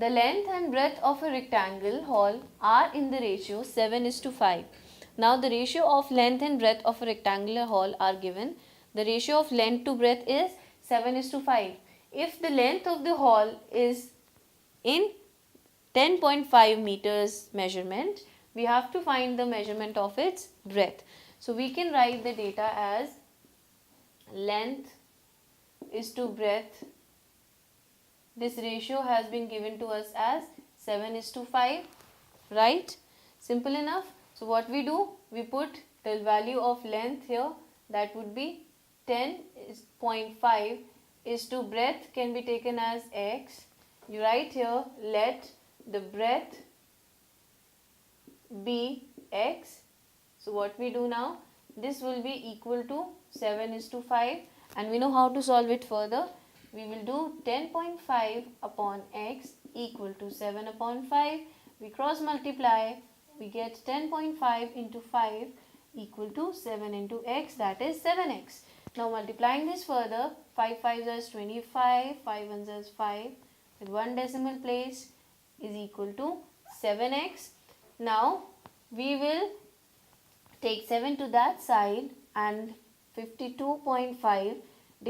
the length and breadth of a rectangle hall are in the ratio 7:5. Now the ratio of length and breadth of a rectangular hall are given. The ratio of length to breadth is 7:5. If the length of the hall is in 10.5 meters measurement, we have to find the measurement of its breadth. So we can write the data as length is to breadth. This ratio has been given to us as 7:5, right? Simple enough. So what we do, we put the value of length here, that would be 10.5 is to breadth can be taken as x. You write here, let the breadth be x. So what we do now, this will be equal to 7:5, and we know how to solve it further. We will do 10.5 upon x equal to 7 upon 5. We cross multiply, we get 10.5 into 5 equal to 7 into x, that is 7x. Now multiplying this further, 5 5s is 25, 5 1s is 5, with one decimal place is equal to 7x. Now we will take 7 to that side and 52.5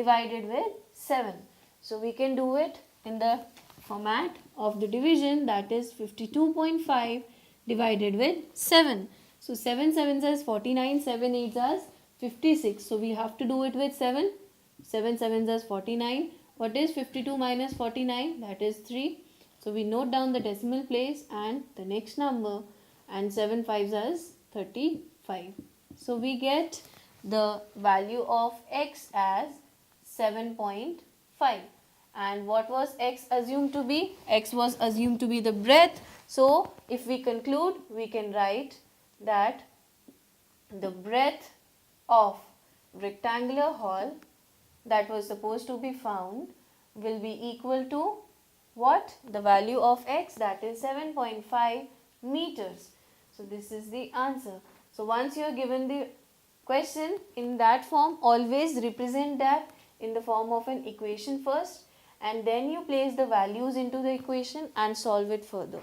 divided with 7. So we can do it in the format of the division, that is 52.5 divided with 7. So 7 7s is 49, 7 8s is 56. So we have to do it with 7. 7 7s is 49. What is 52 minus 49? That is 3. So we note down the decimal place and the next number, and 7 5s is 35. So we get the value of x as 7.5. And what was x assumed to be? X was assumed to be the breadth. So if we conclude, we can write that the breadth of rectangular hall that was supposed to be found will be equal to what? The value of x, that is 7.5 meters. So this is the answer. So once you are given the question in that form, always represent that in the form of an equation first, and then you place the values into the equation and solve it further.